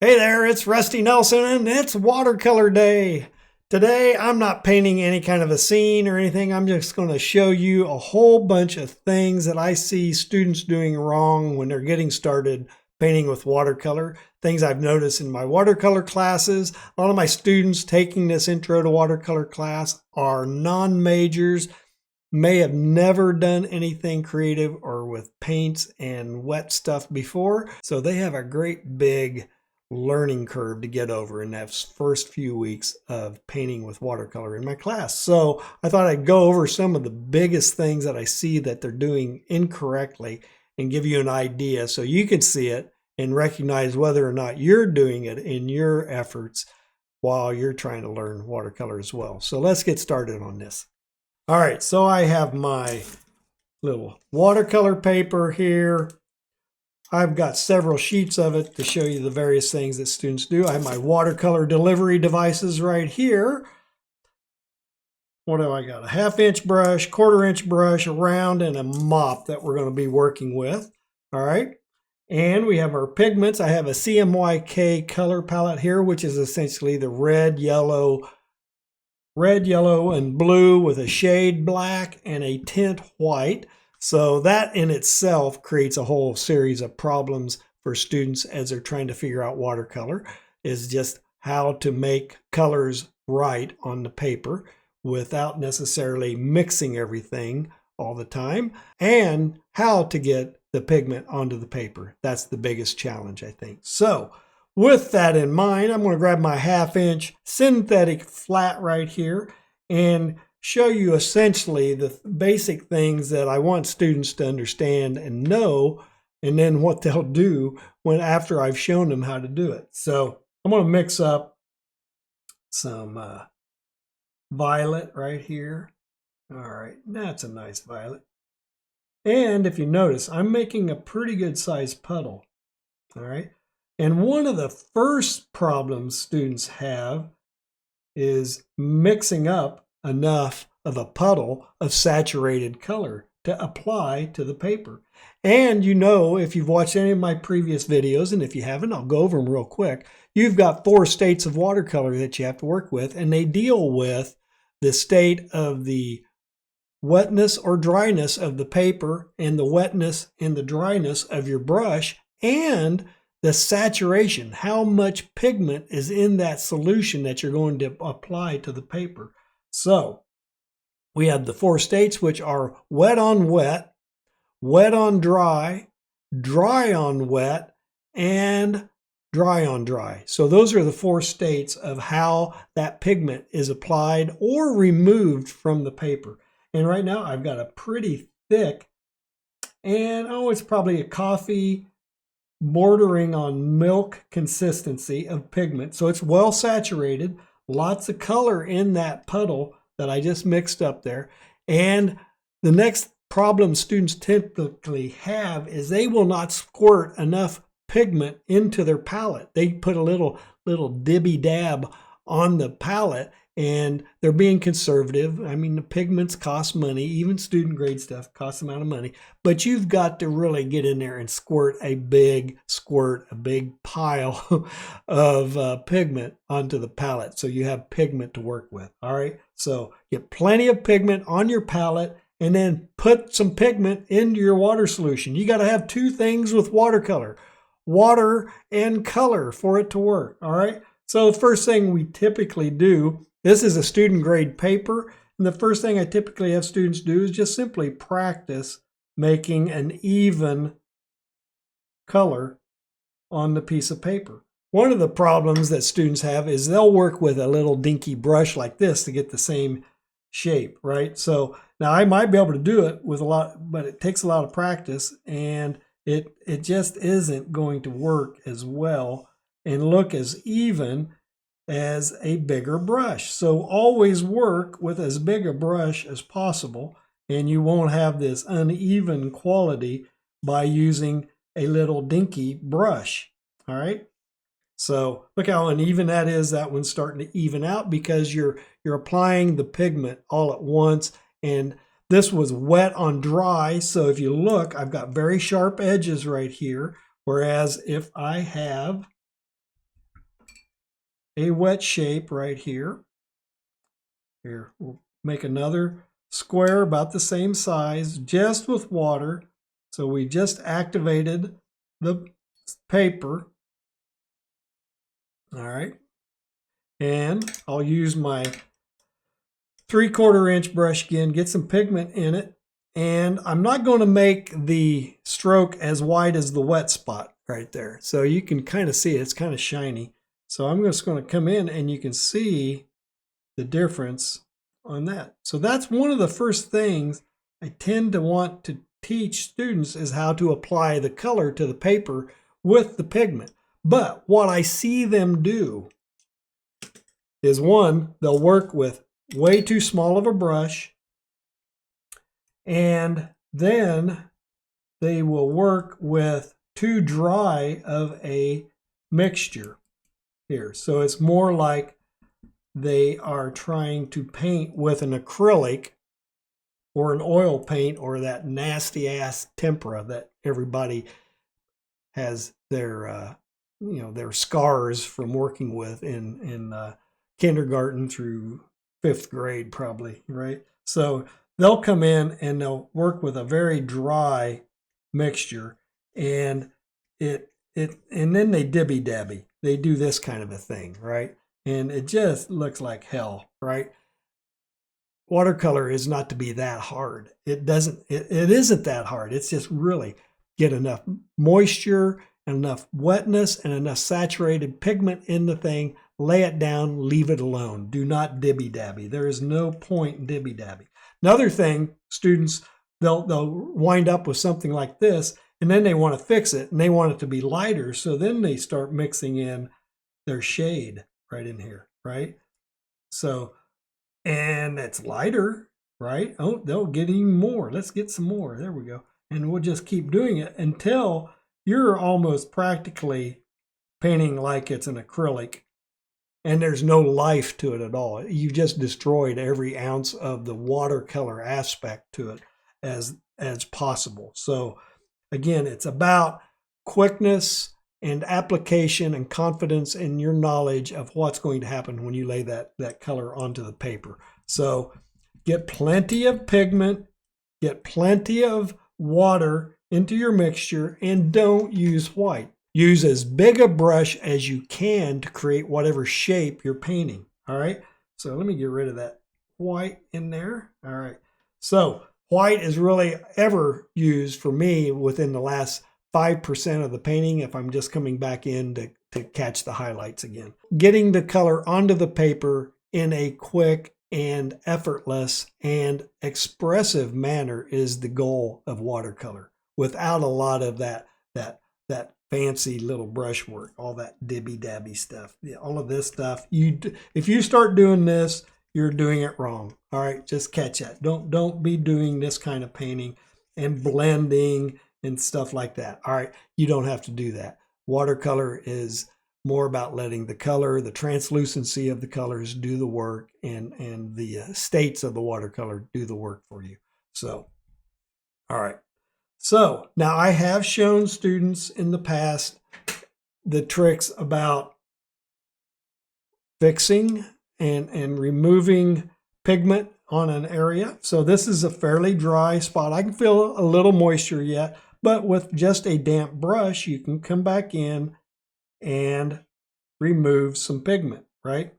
Hey there, it's Rusty Nelson and it's watercolor day. Today I'm not painting any kind of a scene or anything. I'm just going to show you a whole bunch of things that I see students doing wrong when they're getting started painting with watercolor. Things I've noticed in my watercolor classes. A lot of my students taking this intro to watercolor class are non-majors, may have never done anything creative or with paints and wet stuff before. So they have a great big learning curve to get over in that first few weeks of painting with watercolor in my class. So I thought I'd go over some of the biggest things that I see that they're doing incorrectly and give you an idea so you can see it and recognize whether or not you're doing it in your efforts while you're trying to learn watercolor as well. So let's get started on this. All right, so I have my little watercolor paper here. I've got several sheets of it to show you the various things that students do. I have my watercolor delivery devices right here. What do I got? A 1/2 inch brush, 1/4 inch brush, a round, and a mop that we're going to be working with. All right. And we have our pigments. I have a CMYK color palette here, which is essentially the red, yellow, and blue with a shade black and a tint white. So that in itself creates a whole series of problems for students as they're trying to figure out watercolor, is just how to make colors right on the paper without necessarily mixing everything all the time, and how to get the pigment onto the paper. That's the biggest challenge, I think. So with that in mind, I'm going to grab my 1/2 inch synthetic flat right here and show you essentially the basic things that I want students to understand and know, and then what they'll do when after I've shown them how to do it. So I'm going to mix up some violet right here. All right, that's a nice violet. And if you notice, I'm making a pretty good sized puddle. All right. And one of the first problems students have is mixing up enough of a puddle of saturated color to apply to the paper. And you know, if you've watched any of my previous videos, and if you haven't, I'll go over them real quick. You've got 4 states of watercolor that you have to work with, and they deal with the state of the wetness or dryness of the paper and the wetness and the dryness of your brush, and the saturation, how much pigment is in that solution that you're going to apply to the paper. So we have the 4 states, which are wet on wet, wet on dry, dry on wet, and dry on dry. So those are the 4 states of how that pigment is applied or removed from the paper. And right now I've got a pretty thick, and it's probably a coffee bordering on milk consistency of pigment. So it's well saturated, lots of color in that puddle that I just mixed up there. And the next problem students typically have is they will not squirt enough pigment into their palette. They put a little dibby dab on the palette, and they're being conservative. I mean, the pigments cost money. Even student grade stuff costs a amount of money. But you've got to really get in there and squirt a big pile of pigment onto the palette so you have pigment to work with. All right, so get plenty of pigment on your palette and then put some pigment into your water solution. You got to have 2 things with watercolor: water and color, for it to work. All right, so the first thing we typically do, this is a student grade paper, and the first thing I typically have students do is just simply practice making an even color on the piece of paper. One of the problems that students have is they'll work with a little dinky brush like this to get the same shape, right? So now I might be able to do it with a lot, but it takes a lot of practice, and it just isn't going to work as well and look as even as a bigger brush. So always work with as big a brush as possible, and you won't have this uneven quality by using a little dinky brush. All right, so look how uneven that is. That one's starting to even out because you're applying the pigment all at once, and this was wet on dry. So if you look, I've got very sharp edges right here, whereas if I have a wet shape right here. Here, we'll make another square about the same size, just with water. So we just activated the paper. All right. And I'll use my 3/4 inch brush again, get some pigment in it. And I'm not going to make the stroke as wide as the wet spot right there. So you can kind of see it's kind of shiny. So I'm just going to come in and you can see the difference on that. So that's one of the first things I tend to want to teach students is how to apply the color to the paper with the pigment. But what I see them do is, one, they'll work with way too small of a brush, and then they will work with too dry of a mixture here. So it's more like they are trying to paint with an acrylic or an oil paint or that nasty ass tempera that everybody has their their scars from working with in kindergarten through 5th grade probably, right? So they'll come in and they'll work with a very dry mixture, and and then they dibby dabby. They do this kind of a thing, right? And it just looks like hell, right? Watercolor is not to be that hard. It isn't that hard. It's just really get enough moisture and enough wetness and enough saturated pigment in the thing, lay it down, leave it alone. Do not dibby dabby. There is no point in dibby dabby. Another thing, students, they'll wind up with something like this, and then they want to fix it and they want it to be lighter. So then they start mixing in their shade right in here, right? So, and it's lighter, right? Oh, they'll get even more. Let's get some more. There we go. And we'll just keep doing it until you're almost practically painting like it's an acrylic and there's no life to it at all. You've just destroyed every ounce of the watercolor aspect to it as possible. So again, it's about quickness and application and confidence in your knowledge of what's going to happen when you lay that color onto the paper. So get plenty of pigment, get plenty of water into your mixture, and don't use white. Use as big a brush as you can to create whatever shape you're painting. All right. So let me get rid of that white in there. All right. So white is really ever used for me within the last 5% of the painting if I'm just coming back in to catch the highlights again. Getting the color onto the paper in a quick and effortless and expressive manner is the goal of watercolor, without a lot of that fancy little brush work, all that dibby dabby stuff. All of this stuff, if you start doing this, you're doing it wrong. All right, just catch that. Don't be doing this kind of painting and blending and stuff like that. All right, you don't have to do that. Watercolor is more about letting the color, the translucency of the colors do the work, and the states of the watercolor do the work for you. So, all right. So now I have shown students in the past the tricks about fixing and removing pigment on an area. So this is a fairly dry spot. I can feel a little moisture yet, but with just a damp brush, you can come back in and remove some pigment, right?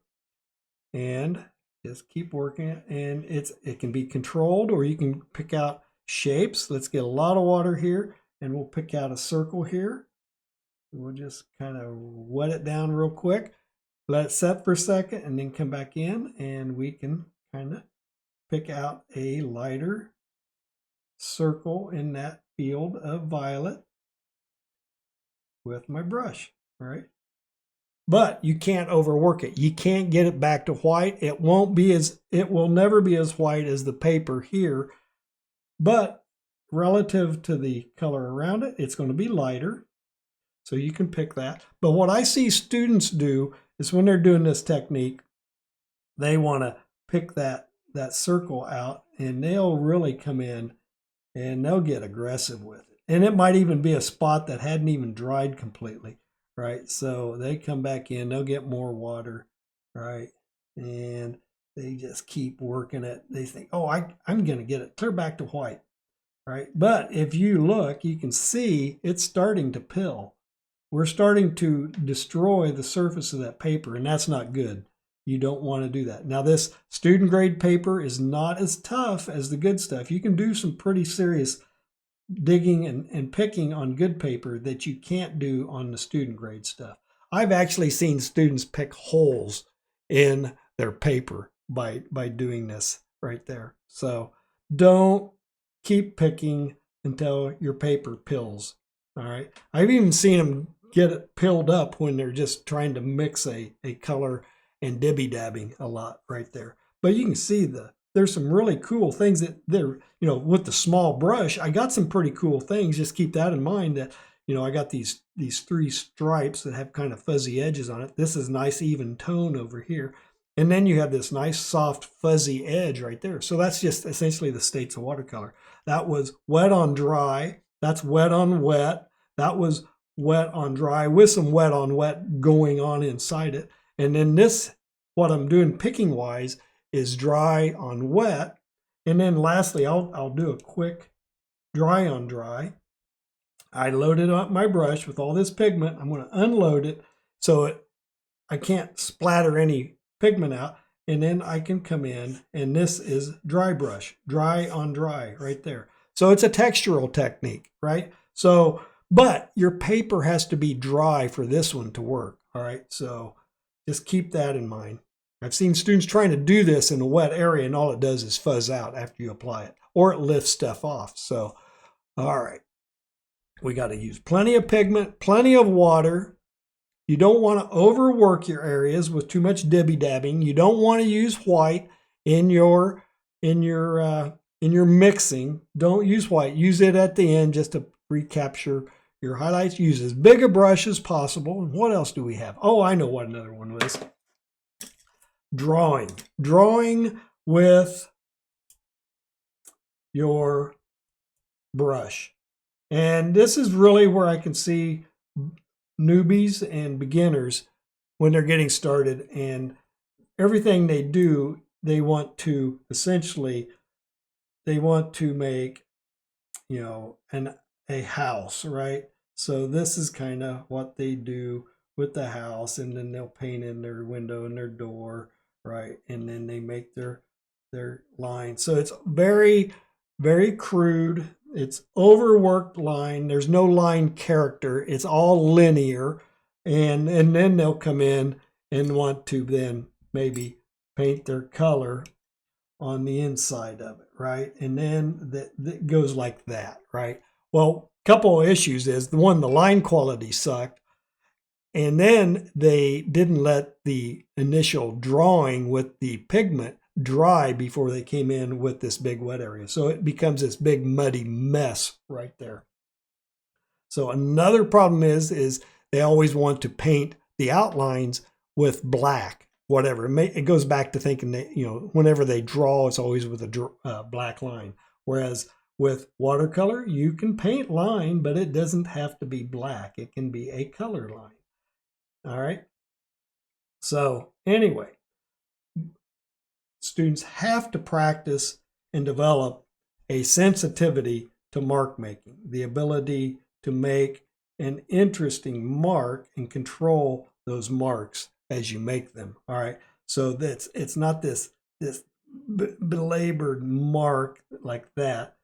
And just keep working it. And it can be controlled, or you can pick out shapes. Let's get a lot of water here, and we'll pick out a circle here. We'll just kind of wet it down real quick, let it set for a second, and then come back in, and we can kind of pick out a lighter circle in that field of violet with my brush, all right? But you can't overwork it. You can't get it back to white. It will never be as white as the paper here, but relative to the color around it, it's going to be lighter. So you can pick that. But what I see students do is when they're doing this technique, they want to pick that circle out, and they'll really come in and they'll get aggressive with it. And it might even be a spot that hadn't even dried completely. right? So they come back in, they'll get more water, right? And they just keep working it. They think, oh, I'm going to get it clear back to white, right? But if you look, you can see it's starting to pill. We're starting to destroy the surface of that paper, and that's not good. You don't want to do that. Now, this student grade paper is not as tough as the good stuff. You can do some pretty serious digging and picking on good paper that you can't do on the student grade stuff. I've actually seen students pick holes in their paper by doing this right there. So don't keep picking until your paper pills. All right. I've even seen them get it pilled up when they're just trying to mix a color and dibby dabbing a lot right there. But you can see there's some really cool things that they're, with the small brush, I got some pretty cool things. Just keep that in mind that, I got these three stripes that have kind of fuzzy edges on it. This is nice even tone over here. And then you have this nice soft fuzzy edge right there. So that's just essentially the states of watercolor. That was wet on dry. That's wet on wet. That was wet on dry with some wet on wet going on inside it. And then this, what I'm doing picking wise, is dry on wet. And then lastly, I'll do a quick dry on dry. I loaded up my brush with all this pigment. I'm going to unload it so I can't splatter any pigment out. And then I can come in, and this is dry brush, dry on dry right there. So it's a textural technique, right? So, but your paper has to be dry for this one to work, all right? So just keep that in mind. I've seen students trying to do this in a wet area, and all it does is fuzz out after you apply it, or it lifts stuff off. So, all right. We got to use plenty of pigment, plenty of water. You don't want to overwork your areas with too much dibby dabbing. You don't want to use white in your mixing. Don't use white. Use it at the end just to recapture your highlights. Use as big a brush as possible. And what else do we have? Oh, I know what another one was. Drawing. Drawing with your brush. And this is really where I can see newbies and beginners when they're getting started, and everything they do, they want to make, a house, right? So this is kind of what they do with the house, and then they'll paint in their window and their door, right? And then they make their line. So it's very, very crude. It's overworked line. There's no line character. It's all linear. And then they'll come in and want to then maybe paint their color on the inside of it, right? And then that goes like that, right? Well, a couple of issues is the line quality sucked. And then they didn't let the initial drawing with the pigment dry before they came in with this big wet area. So it becomes this big muddy mess right there. So another problem is they always want to paint the outlines with black, whatever. It goes back to thinking that, whenever they draw, it's always with a black line. Whereas with watercolor, you can paint line, but it doesn't have to be black. It can be a color line. All right. So anyway, students have to practice and develop a sensitivity to mark making, the ability to make an interesting mark and control those marks as you make them. All right. So it's not this belabored mark like that.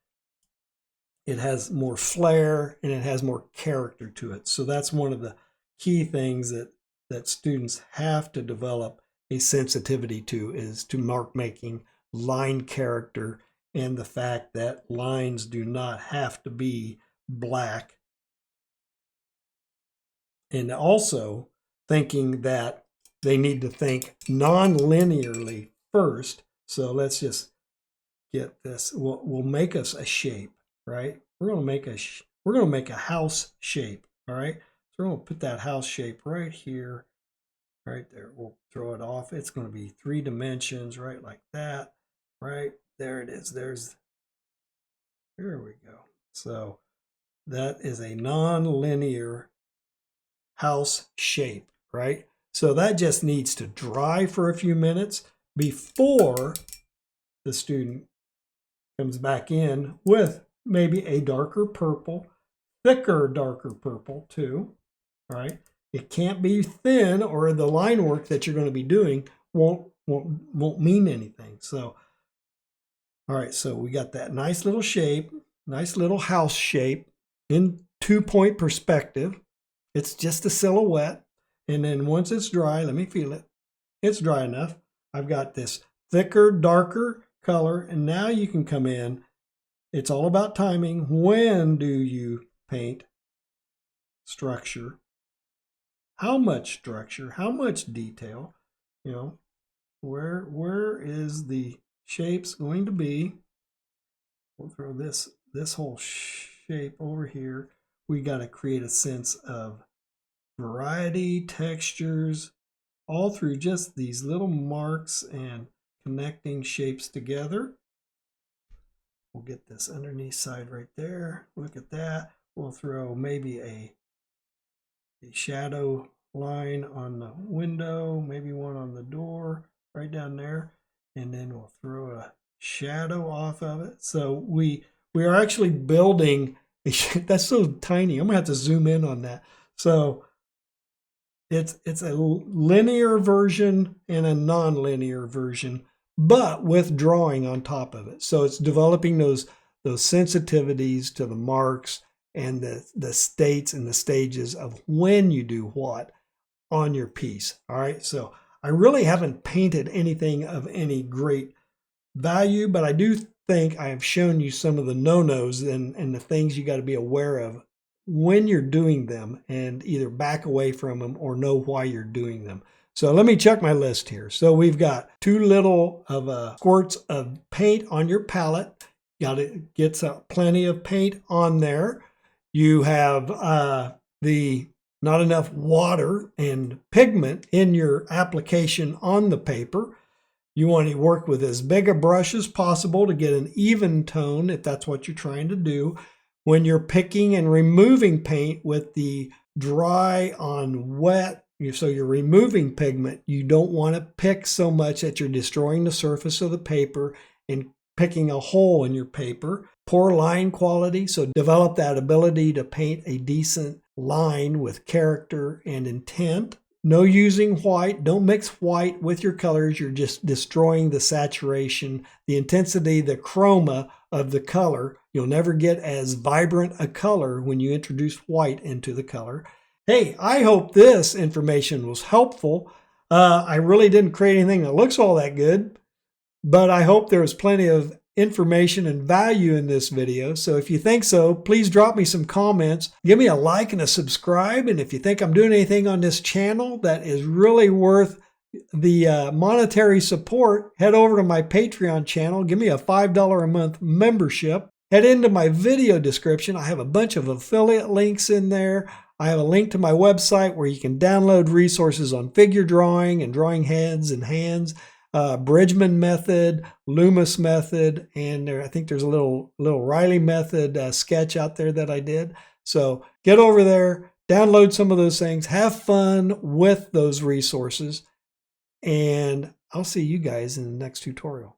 It has more flair and it has more character to it. So that's one of the key things that students have to develop a sensitivity to, is to mark making, line character, and the fact that lines do not have to be black. And also thinking that they need to think non-linearly first. So let's just get this. We'll make us a shape, right? We're going to make a house shape, all right? So we're going to put that house shape right here, right there. We'll throw it off. It's going to be 3 dimensions, right, like that, right? There it is. There we go. So that is a non-linear house shape, right? So that just needs to dry for a few minutes before the student comes back in with maybe a darker purple, thicker darker purple too, right? It can't be thin, or the line work that you're going to be doing won't mean anything. So, all right, so we got that nice little shape, nice little house shape in 2-point perspective. It's just a silhouette. And then once it's dry, let me feel it. It's dry enough. I've got this thicker, darker color, and now you can come in. It's all about timing. When do you paint structure? How much structure? How much detail? You know, where is the shapes going to be? We'll throw this whole shape over here. We got to create a sense of variety, textures, all through just these little marks and connecting shapes together. We'll get this underneath side right there. Look at that. We'll throw maybe a shadow line on the window, maybe one on the door right down there, and then we'll throw a shadow off of it. So we are actually building that's so tiny. I'm gonna have to zoom in on that. So it's a linear version and a non-linear version, but with drawing on top of it. So it's developing those sensitivities to the marks and the states and the stages of when you do what on your piece. All right, so I really haven't painted anything of any great value, but I do think I have shown you some of the no-nos and the things you got to be aware of when you're doing them, and either back away from them or know why you're doing them. So let me check my list here. So we've got too little of squirts of paint on your palette. Got to get plenty of paint on there. You have the not enough water and pigment in your application on the paper. You want to work with as big a brush as possible to get an even tone if that's what you're trying to do. When you're picking and removing paint with the dry on wet, so you're removing pigment, you don't want to pick so much that you're destroying the surface of the paper and picking a hole in your paper. Poor line quality, so develop that ability to paint a decent line with character and intent. No using white. Don't mix white with your colors. You're just destroying the saturation, the intensity, the chroma of the color. You'll never get as vibrant a color when you introduce white into the color. Hey, I hope this information was helpful. I really didn't create anything that looks all that good, but I hope there was plenty of information and value in this video. So if you think so, please drop me some comments. Give me a like and a subscribe. And if you think I'm doing anything on this channel that is really worth the monetary support, head over to my Patreon channel. Give me a $5 a month membership. Head into my video description. I have a bunch of affiliate links in there. I have a link to my website where you can download resources on figure drawing and drawing heads and hands. Bridgman method, Loomis method, and I think there's a little Riley method sketch out there that I did. So get over there, download some of those things, have fun with those resources, and I'll see you guys in the next tutorial.